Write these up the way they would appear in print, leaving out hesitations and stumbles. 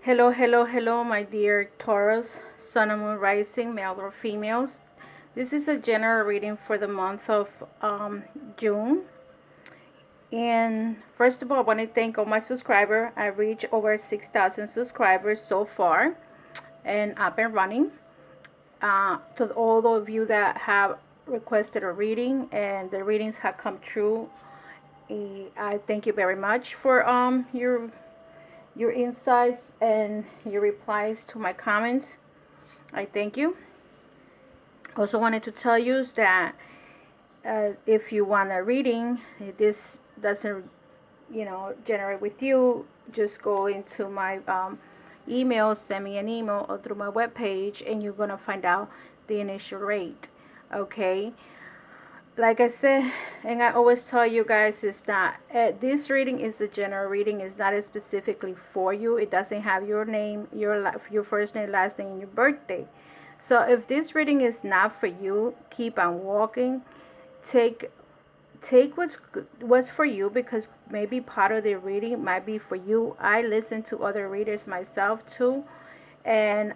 Hello, hello, hello, my dear Taurus, Sun and Moon Rising, male or females. This is a general reading for the month of June. And first of all, I want to thank all my subscribers. I reached over 6,000 subscribers so far, and up and running. To all of you that have requested a reading, and the readings have come true, I thank you very much for your insights and your replies to my comments. I thank you. Also wanted to tell you that if you want a reading, this doesn't, generate with you, just go into my email, send me an email or through my webpage, and you're going to find out the initial rate. Okay. Like I said, and I always tell you guys, is that this reading is the general reading. It's not specifically for you. It doesn't have your name, your first name, last name, and your birthday. So if this reading is not for you, keep on walking. Take what's for you, because maybe part of the reading might be for you. I listen to other readers myself too, and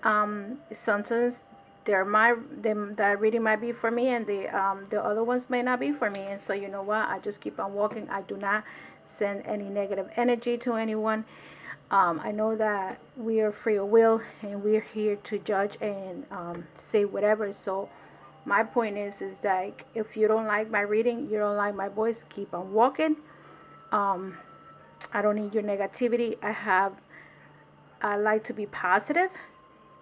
sometimes that reading might be for me, and the other ones may not be for me. And so you know what? I just keep on walking. I do not send any negative energy to anyone. I know that we are free of will, and we're here to judge and say whatever. So my point is like, if you don't like my reading, you don't like my voice, keep on walking. Um, I don't need your negativity. I like to be positive,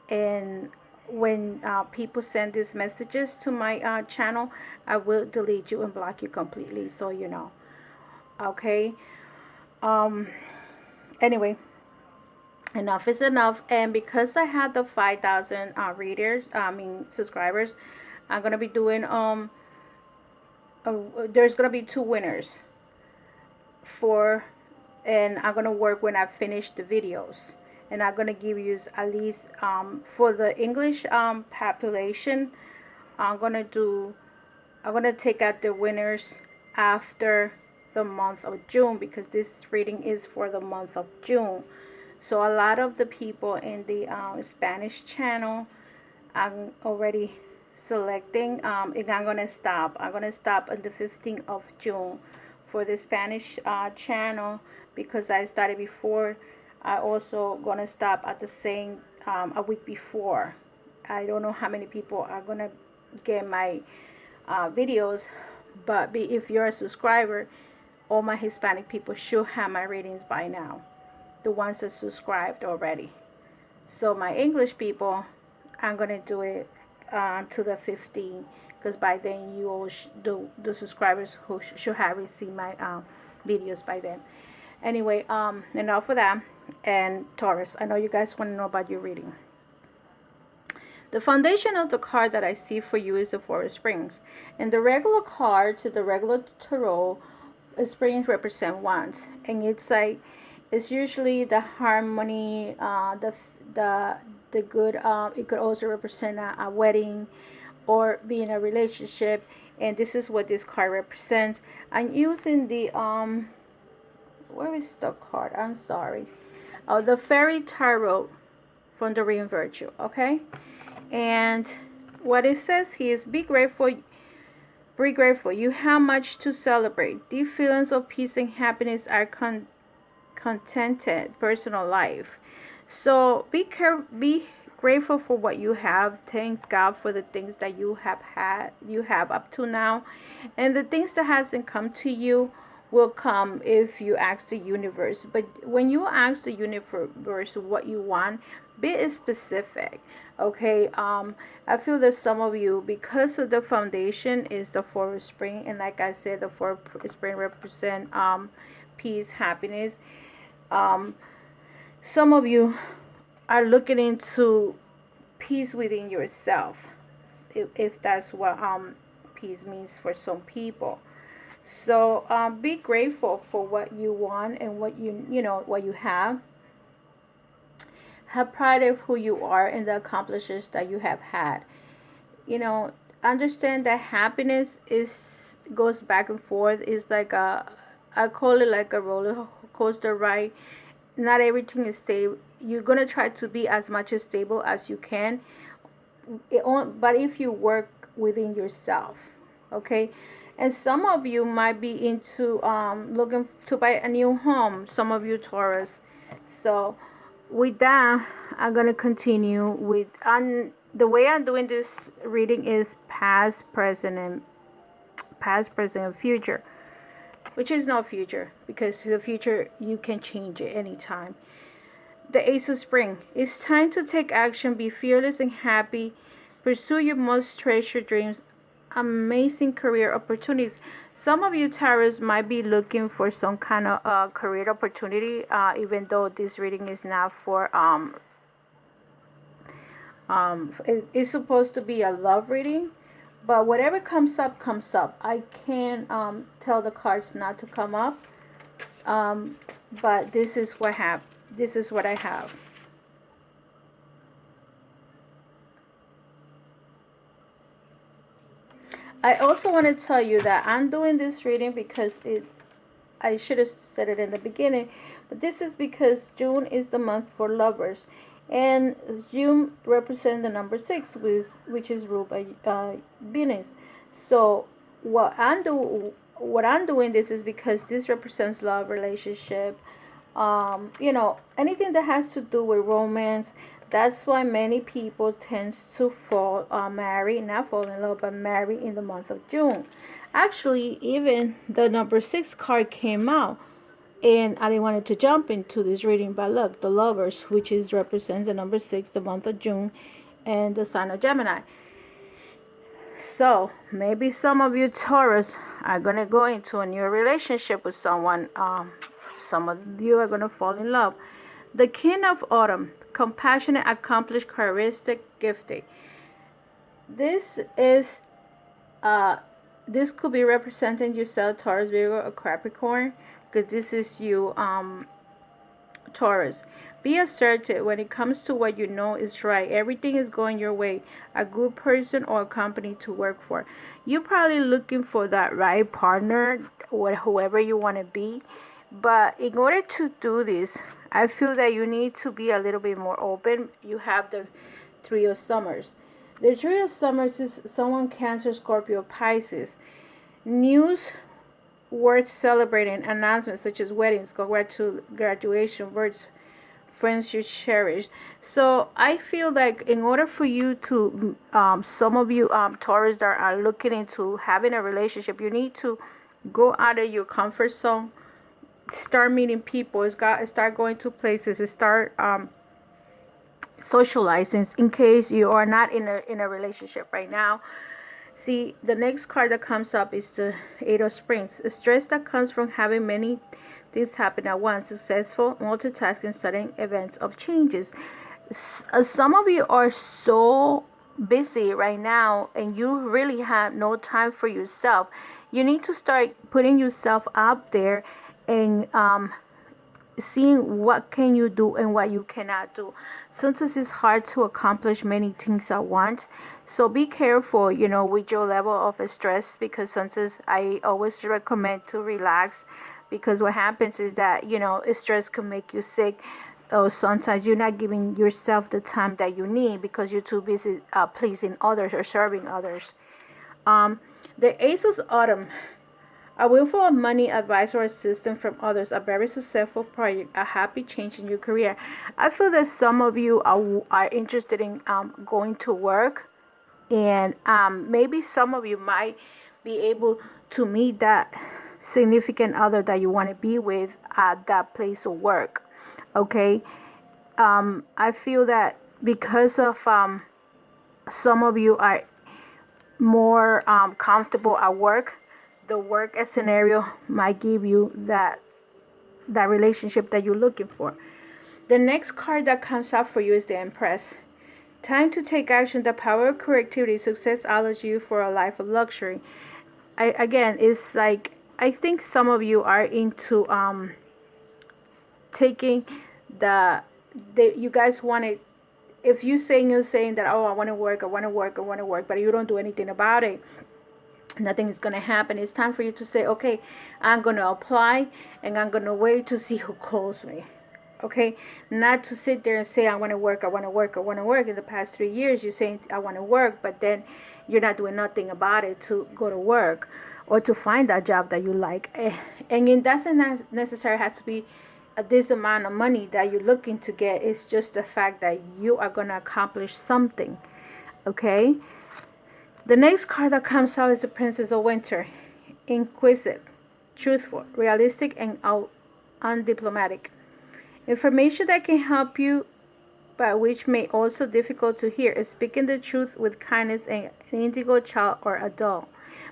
and when people send these messages to my channel, I will delete you and block you completely, so you know. Okay. Um. Anyway, enough is enough. And because I had the 5,000 subscribers, I'm gonna be doing there's gonna be two winners for, and I'm gonna work when I finish the videos, and I'm gonna give you at least for the English population. I'm gonna do I'm gonna take out the winners after the month of June, because this reading is for the month of June. So a lot of the people in the Spanish channel, I'm already selecting, and I'm gonna stop on the 15th of June for the Spanish channel, because I started before. I also gonna stop at the same a week before. I don't know how many people are gonna get my videos, but if you're a subscriber, all my Hispanic people should have my readings by now, the ones that subscribed already. So my English people, I'm gonna do it to the 15th, because by then you all the subscribers who should have received my videos by then. Anyway, enough of that. And Taurus, I know you guys want to know about your reading. The foundation of the card that I see for you is the Four of Springs. And the regular card to the regular tarot, Springs represent wands, and it's like, it's usually the harmony, the good. It could also represent a wedding, or be in a relationship, and this is what this card represents. I'm using the where is the card? I'm sorry. Oh, the Fairy Tarot from the Ring Virtue. Okay, and what it says here is, be grateful. Be grateful. You have much to celebrate. These feelings of peace and happiness are contented personal life. So be grateful for what you have. Thanks God for the things that you have up to now, and the things that hasn't come to you will come if you ask the universe. But when you ask the universe what you want, be specific. Okay. I feel that some of you, because of the foundation is the Four of Spring, and like I said, the Four of Spring represent peace, happiness. um some of you are looking into peace within yourself, if that's what peace means for some people. So be grateful for what you want and what what you have. Have pride of who you are and the accomplishments that you have had. You know, understand that happiness is goes back and forth. It's like I call it like a roller coaster ride. Not everything is stay you're going to try to be as much as stable as you can, but if you work within yourself, okay. And some of you might be into looking to buy a new home, some of you Taurus. So with that, I'm going to continue with the way I'm doing this reading is past, present, and future, which is not future, because the future you can change it anytime. The Ace of Spring. It's time to take action, be fearless and happy, pursue your most treasured dreams, amazing career opportunities. Some of you Taurus might be looking for some kind of career opportunity, even though this reading is not for it's supposed to be a love reading, but whatever comes up comes up. I can't tell the cards not to come up, um, but this is what I have. I also want to tell you that I'm doing this reading because I should have said it in the beginning, but this is because June is the month for lovers, and June represents the number 6, which is ruled by Venus. So what I'm doing this is because this represents love, relationship, anything that has to do with romance. That's why many people tends to marry, not fall in love, but marry in the month of June. Actually, even the number 6 card came out, and I didn't want to jump into this reading, but look, the lovers, which is represents the number 6, the month of June, and the sign of Gemini. So maybe some of you Taurus are gonna go into a new relationship with someone. Some of you are gonna fall in love. The King of Autumn, compassionate, accomplished, charismatic, gifted. This is uh this could be representing yourself, Taurus, Virgo, or Capricorn, because this is you, Taurus. Be assertive when it comes to what you know is right. Everything is going your way. A good person or a company to work for. You're probably looking for that right partner or whoever you want to be. But in order to do this, I feel that you need to be a little bit more open. You have the Three of Summers. The Three of Summers is someone Cancer, Scorpio, Pisces. News worth celebrating, announcements such as weddings, graduation, births, friends you cherish. So I feel like in order for you to, some of you Taurus that are looking into having a relationship, you need to go out of your comfort zone, start meeting people, start going to places, start socializing in case you are not in a relationship right now. See, the next card that comes up is the Eight of Springs. The stress that comes from having many things happen at once, successful multitasking, sudden events of changes. Some of you are so busy right now and you really have no time for yourself. You need to start putting yourself out there and seeing what can you do and what you cannot do. Sometimes it's hard to accomplish many things at once, so be careful, with your level of stress, because sometimes I always recommend to relax, because what happens is that stress can make you sick, or sometimes you're not giving yourself the time that you need because you're too busy pleasing others or serving others. The Ace of Autumn. A windfall of money, advice, or assistance from others, a very successful project, a happy change in your career. I feel that some of you are interested in going to work, and maybe some of you might be able to meet that significant other that you want to be with at that place of work. Okay, I feel that because of some of you are more comfortable at work, the work scenario might give you that relationship that you're looking for. The next card that comes up for you is the Empress. Time to take action. The power of creativity, success allows you for a life of luxury. Again, it's like I think some of you are into taking the you guys want it. If you're saying that, oh, I want to work, I want to work, I want to work, but you don't do anything about it, nothing is going to happen. It's time for you to say, okay, I'm going to apply and I'm going to wait to see who calls me. Okay, not to sit there and say I want to work, I want to work, I want to work. In the past 3 years, you're saying I want to work, but then you're not doing nothing about it to go to work or to find that job that you like. And it doesn't necessarily have to be this amount of money that you're looking to get. It's just the fact that you are going to accomplish something. Okay. The next card that comes out is the Princess of Winter. Inquisitive, truthful, realistic, and undiplomatic. Information that can help you, but which may also difficult to hear, is speaking the truth with kindness and an indigo child or adult.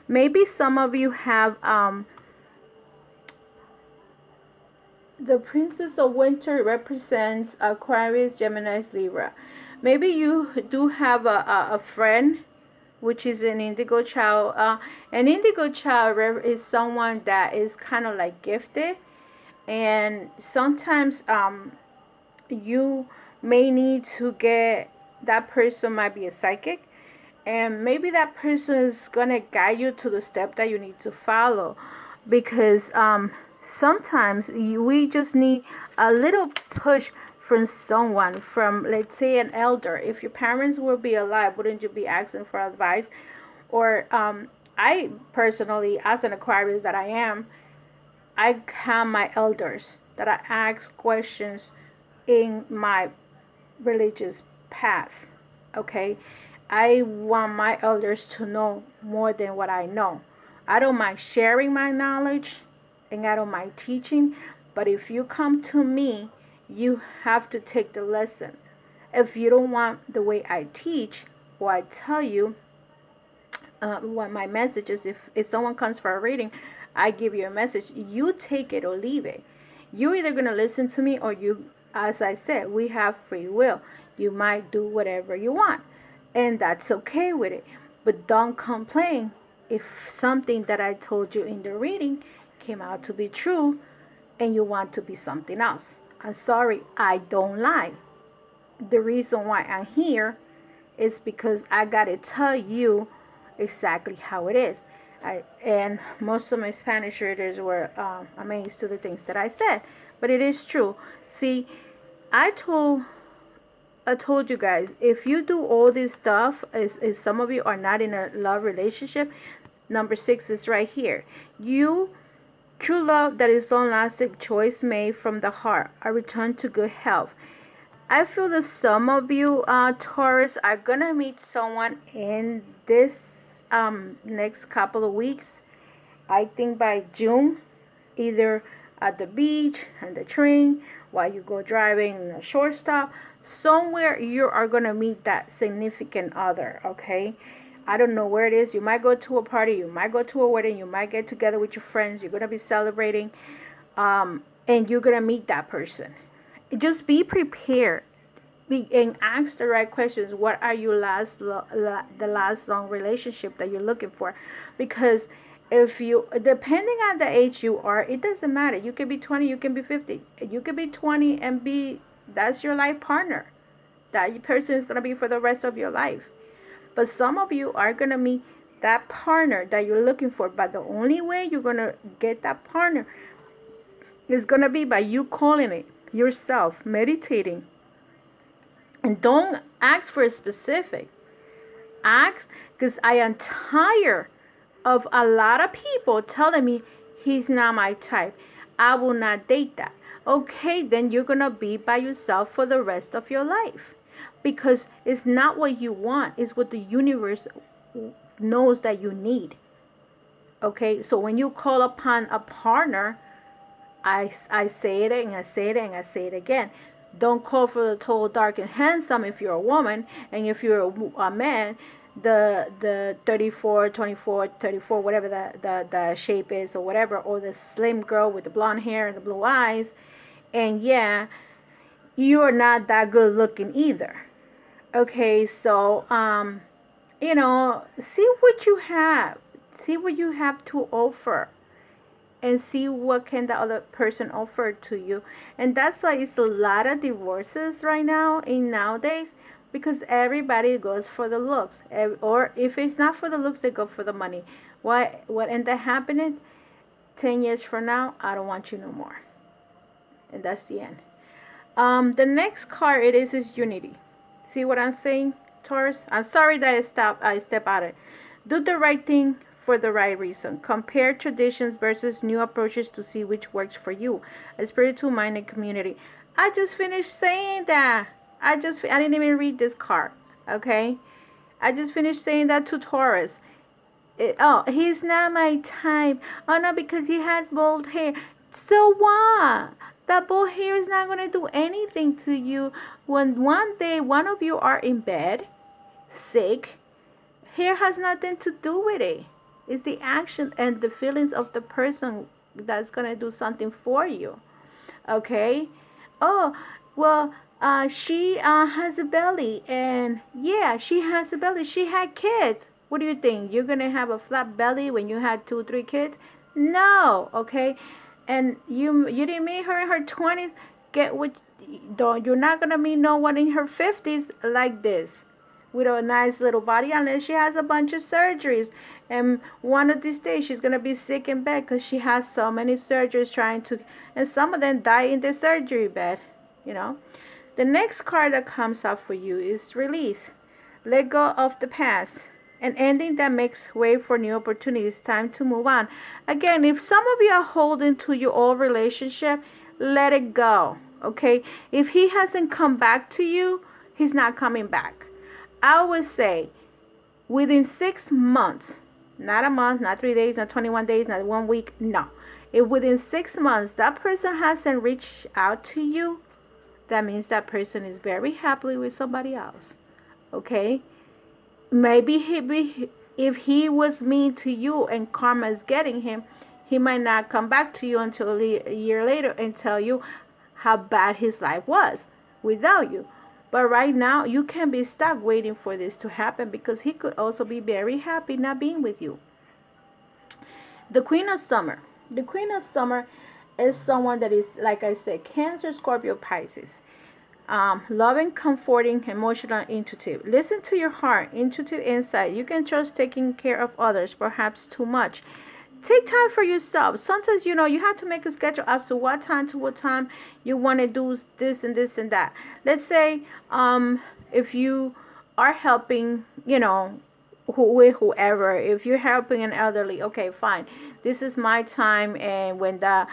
Maybe some of you have the Princess of Winter represents Aquarius, Gemini, Libra. Maybe you do have a friend which is an indigo child. An indigo child is someone that is kind of like gifted, and sometimes you may need to get, that person might be a psychic, and maybe that person is gonna guide you to the step that you need to follow, because sometimes we just need a little push from someone, from, let's say, an elder. If your parents will be alive, wouldn't you be asking for advice? Or I personally, as an Aquarius that I am, I have my elders that I ask questions in my religious path. Okay, I want my elders to know more than what I know. I don't mind sharing my knowledge and I don't mind teaching, but if you come to me, you have to take the lesson. If you don't want the way I teach or I tell you, what my message is, if someone comes for a reading, I give you a message, you take it or leave it. You're either going to listen to me, or you, as I said, we have free will. You might do whatever you want, and that's okay with it. But don't complain if something that I told you in the reading came out to be true and you want to be something else. I'm sorry, I don't lie. The reason why I'm here is because I got to tell you exactly how it is. And most of my Spanish readers were amazed to the things that I said, but it is true. See, I told you guys, if you do all this stuff, is some of you are not in a love relationship, number 6 is right here. You true love that is long-lasting, choice made from the heart, a return to good health. I feel that some of you, Taurus, are gonna meet someone in this next couple of weeks. I think by June, either at the beach, on the train, while you go driving in a short stop, somewhere you are gonna meet that significant other. Okay, I don't know where it is. You might go to a party, you might go to a wedding, you might get together with your friends. You're gonna be celebrating, and you're gonna meet that person. Just be prepared, and ask the right questions. What are your the last long relationship that you're looking for? Because if you, depending on the age you are, it doesn't matter. You can be 20, you can be 50, you can be 20 and be, that's your life partner. That person is going to be for the rest of your life. But some of you are going to meet that partner that you're looking for, but the only way you're going to get that partner is going to be by you calling it yourself, meditating. And don't ask for a specific. Ask, because I am tired of a lot of people telling me he's not my type. I will not date that. Okay, then you're going to be by yourself for the rest of your life. Because it's not what you want, it's what the universe knows that you need. Okay, so when you call upon a partner, I say it and I say it and I say it again. Don't call for the tall, dark, and handsome if you're a woman, and if you're a man, the 34, 24, 34, whatever the shape is or whatever, or the slim girl with the blonde hair and the blue eyes, and yeah, you're not that good looking either. Okay, so see what you have, see what you have to offer, and see what can the other person offer to you. And that's why it's a lot of divorces right now in nowadays, because everybody goes for the looks, or if it's not for the looks, they go for the money. What ended up happening? 10 years from now, I don't want you no more, and that's the end. The next card it is unity. See what I'm saying, Taurus? I'm sorry that I step out of it. Do the right thing for the right reason. Compare traditions versus new approaches to see which works for you. A spiritual minded community. I just finished saying that. I didn't even read this card. Okay? I just finished saying that to Taurus. Oh, he's not my type. Oh no, because he has bald hair. So what? That bald hair is not gonna do anything to you. When one day one of you are in bed, sick, hair has nothing to do with it. It's the action and the feelings of the person that's gonna do something for you. Okay? Oh, well, she has a belly, and yeah, she has a belly. She had kids. What do you think? You're gonna have a flat belly when you had 2, 3 kids? No, okay. And you didn't meet her in her 20s. Get what? Don't you're not gonna meet no one in her 50s like this, with a nice little body, unless she has a bunch of surgeries. And one of these days she's gonna be sick in bed because she has so many surgeries trying to, and some of them die in their surgery bed. You know. The next card that comes up for you is release. Let go of the past. An ending that makes way for new opportunities. Time to move on. Again, if some of you are holding to your old relationship, let it go. Okay? If he hasn't come back to you, he's not coming back. I would say within 6 months, not a month, not 3 days, not 21 days, not 1 week, no. If within 6 months that person hasn't reached out to you, that means that person is very happily with somebody else. Okay? Maybe if he was mean to you and karma is getting him, he might not come back to you until a year later and tell you how bad his life was without you. But right now, you can be stuck waiting for this to happen because he could also be very happy not being with you. The Queen of Summer. The Queen of Summer is someone that is, like I said, Cancer, Scorpio, Pisces. Loving, comforting, emotional, intuitive. Listen to your heart, intuitive insight. You can trust taking care of others, perhaps too much. Take time for yourself. Sometimes, you have to make a schedule as to what time to what time you want to do this and this and that. Let's say, if you are helping, with whoever, if you're helping an elderly, okay, fine. This is my time, and when the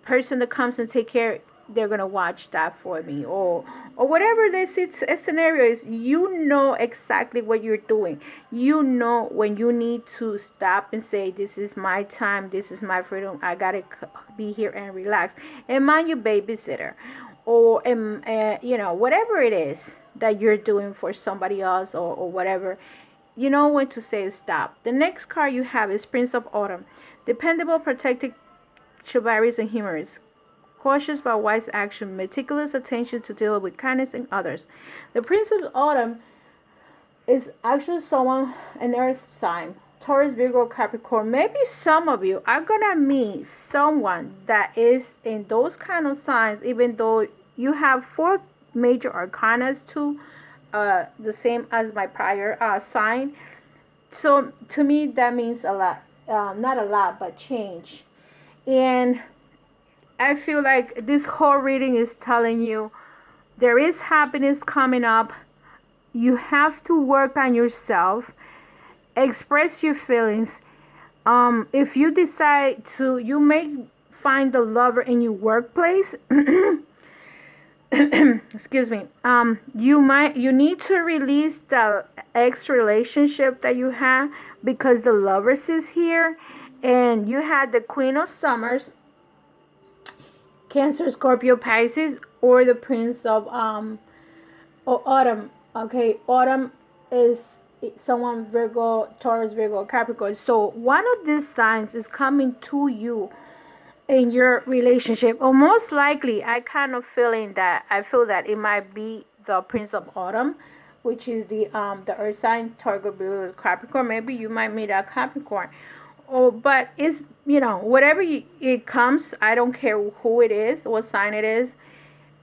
person that comes and take care, they're gonna watch that for me, or whatever this scenario is. You know exactly what you're doing. You know when you need to stop and say, this is my time, this is my freedom, I gotta be here and relax, and mind your babysitter, or whatever it is that you're doing for somebody else, or whatever. You know when to say stop. The next card you have is Prince of Autumn. Dependable, protected, chivalrous, and humorous. Cautious but wise action, meticulous attention to deal with kindness in others. The Prince of Autumn is actually someone, an earth sign. Taurus, Virgo, Capricorn. Maybe some of you are gonna meet someone that is in those kind of signs, even though you have 4 major arcanas too, the same as my prior sign. So to me that means a lot. Not a lot, but change. And I feel like this whole reading is telling you there is happiness coming up. You have to work on yourself, express your feelings. If you decide to, you may find the lover in your workplace. Excuse me. You need to release the ex relationship that you have, because the lovers is here, and you had the Queen of Summers, Cancer, Scorpio, Pisces, or the Prince of Autumn. Okay, Autumn is someone Virgo, Taurus, Virgo, Capricorn. So one of these signs is coming to you in your relationship, or most likely, I feel that it might be the Prince of Autumn, which is the earth sign, Taurus, Virgo, Capricorn. Maybe you might meet a Capricorn. Oh, but it's, whatever it comes, I don't care who it is, what sign it is.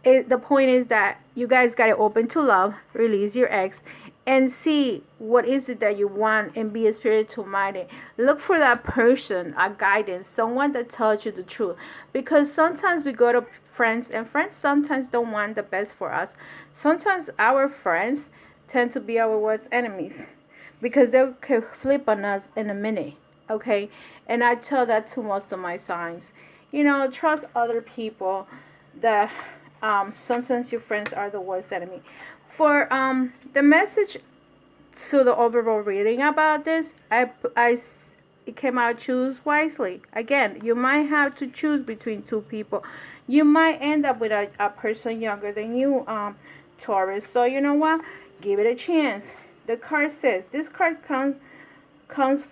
The point is that you guys got to open to love, release your ex, and see what is it that you want, and be a spiritual minded. Look for that person, a guidance, someone that tells you the truth. Because sometimes we go to friends, and friends sometimes don't want the best for us. Sometimes our friends tend to be our worst enemies because they can flip on us in a minute. Okay, and I tell that to most of my signs. Trust other people. That sometimes your friends are the worst enemy. For the message to the overall reading about this, it came out choose wisely. Again, you might have to choose between two people. You might end up with a person younger than you, Taurus. So you know what? Give it a chance. The card says this card comes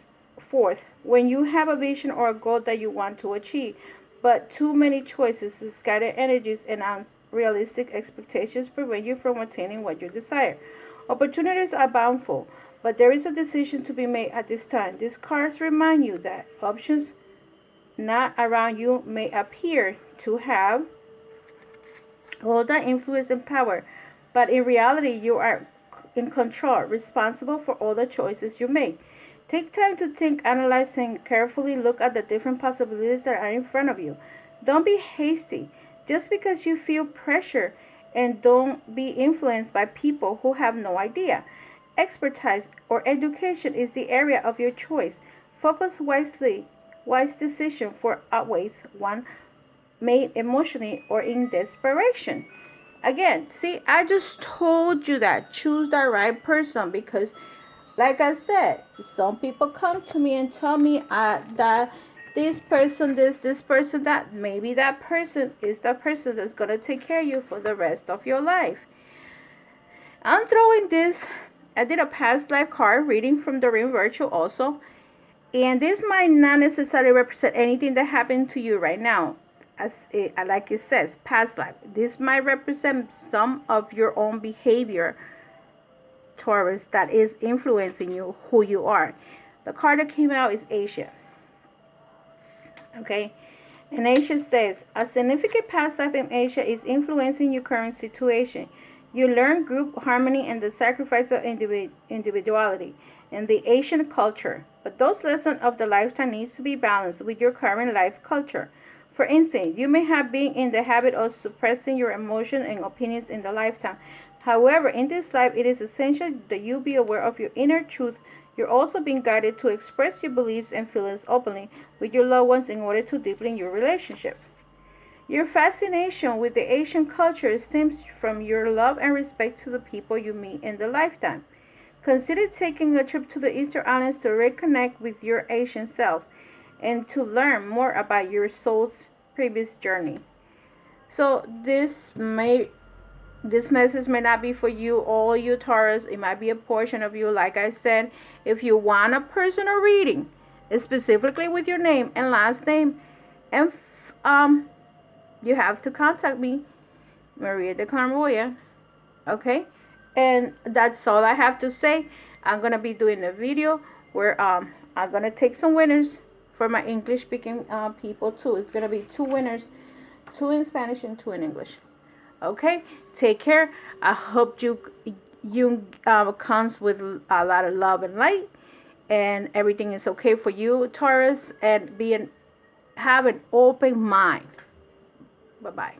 forth when you have a vision or a goal that you want to achieve, but too many choices, scattered energies, and unrealistic expectations prevent you from attaining what you desire. Opportunities are bountiful, but there is a decision to be made at this time. These cards remind you that options not around you may appear to have all the influence and power, but in reality, you are in control, responsible for all the choices you make. Take time to think, analyze, and carefully look at the different possibilities that are in front of you. Don't be hasty just because you feel pressure, and don't be influenced by people who have no idea. Expertise or education is the area of your choice. Focus wisely. Wise decision for outweighs one made emotionally or in desperation. Again, see, I just told you that. Choose the right person because, like I said, some people come to me and tell me that this person this person that. Maybe that person is the person that's going to take care of you for the rest of your life. I'm throwing this. I did a past life card reading from the Ring Virtual also. And this might not necessarily represent anything that happened to you right now. Like it says, past life. This might represent some of your own behavior, Taurus, that is influencing you, who you are. The card that came out is Asia. Okay? And Asia says, a significant past life in Asia is influencing your current situation. You learn group harmony and the sacrifice of individuality in the Asian culture. But those lessons of the lifetime needs to be balanced with your current life culture. For instance, you may have been in the habit of suppressing your emotions and opinions in the lifetime. However, in this life, it is essential that you be aware of your inner truth. You're also being guided to express your beliefs and feelings openly with your loved ones in order to deepen your relationship. Your fascination with the Asian culture stems from your love and respect to the people you meet in the lifetime. Consider taking a trip to the Easter Islands to reconnect with your Asian self and to learn more about your soul's previous journey. So this message may not be for you, all you Taurus. It might be a portion of you. Like I said, if you want a personal reading, specifically with your name and last name, and you have to contact me, Maria de Clairvoyant. Okay, and that's all I have to say. I'm gonna be doing a video where I'm gonna take some winners for my English speaking people too. It's gonna be 2 winners, 2 in Spanish and 2 in English. Okay, take care. I hope you comes with a lot of love and light, and everything is okay for you, Taurus, and have an open mind. Bye bye.